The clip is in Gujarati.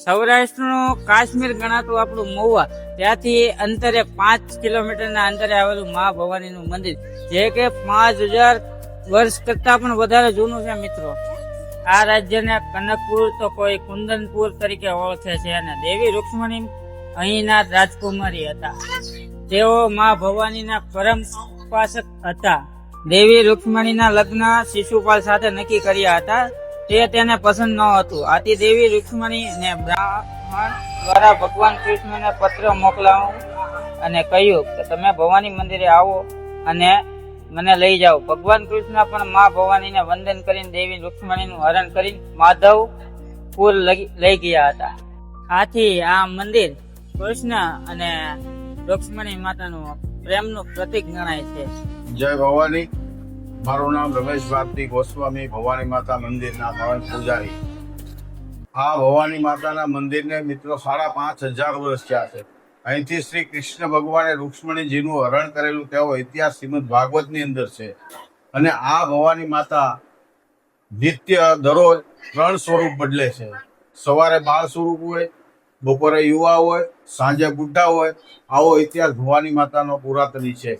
સૌરાષ્ટ્રનું કાશ્મીર ગણાતું આપણું મહુવા, ત્યાંથી અંતરે 5 કિલોમીટરના અંતરે આવેલું મા ભવાનીનું મંદિર, જે કે 5000 વર્ષ કરતા પણ વધારે જૂનું છે મિત્રો. આ રાજ્યને કનકપુર તો કોઈ કુંદનપુર તરીકે ઓળખે છે અને દેવી રૂક્ષ્મણી અહીંના રાજકુમારી હતા. તેઓ મા ભવાનીના પરમ ઉપાસક હતા. દેવી રૂક્ષ્મણીના લગ્ન શિશુપાલ સાથે નક્કી કર્યા હતા. તે તેને પસંદ ન હતું. આથી દેવી રૂક્ષ્મણી ને બ્રાહ્મણ દ્વારા ભગવાન કૃષ્ણને પત્ર મોકલાવું અને કહ્યું કે તમે ભવાની મંદિરે આવો અને મને લઈ જાઓ. ભગવાન કૃષ્ણ પણ મા ભવાનીને વંદન કરીને દેવી રૂક્ષ્મણીનું હરણ કરીને માધવપુર લઈ ગયા હતા. આથી આ મંદિર કૃષ્ણ અને રૂક્ષ્મણી માતાનું પ્રેમનું પ્રતીક ગણાય છે. જય ભવાની. મારું નામ રમેશ ભારતી ગોસ્વામી, ભવાની માતા મંદિરના ભવન પૂજારી. આ ભવાની માતાના મંદિરને મિત્રો 5500 વર્ષ થયા છે. અહીંથી શ્રી કૃષ્ણ ભગવાને રૂક્ષ્મણીજીનું હરણ કરેલું તેવો ઇતિહાસ શ્રીમદ ભાગવતની અંદર છે. અને આ ભવાની માતા નિત્ય દરરોજ 3 સ્વરૂપ બદલે છે. સવારે બાળ સ્વરૂપ હોય, બપોરે યુવા હોય, સાંજે બુઢા હોય. આવો ઇતિહાસ ભવાની માતાનો પુરાતની છે.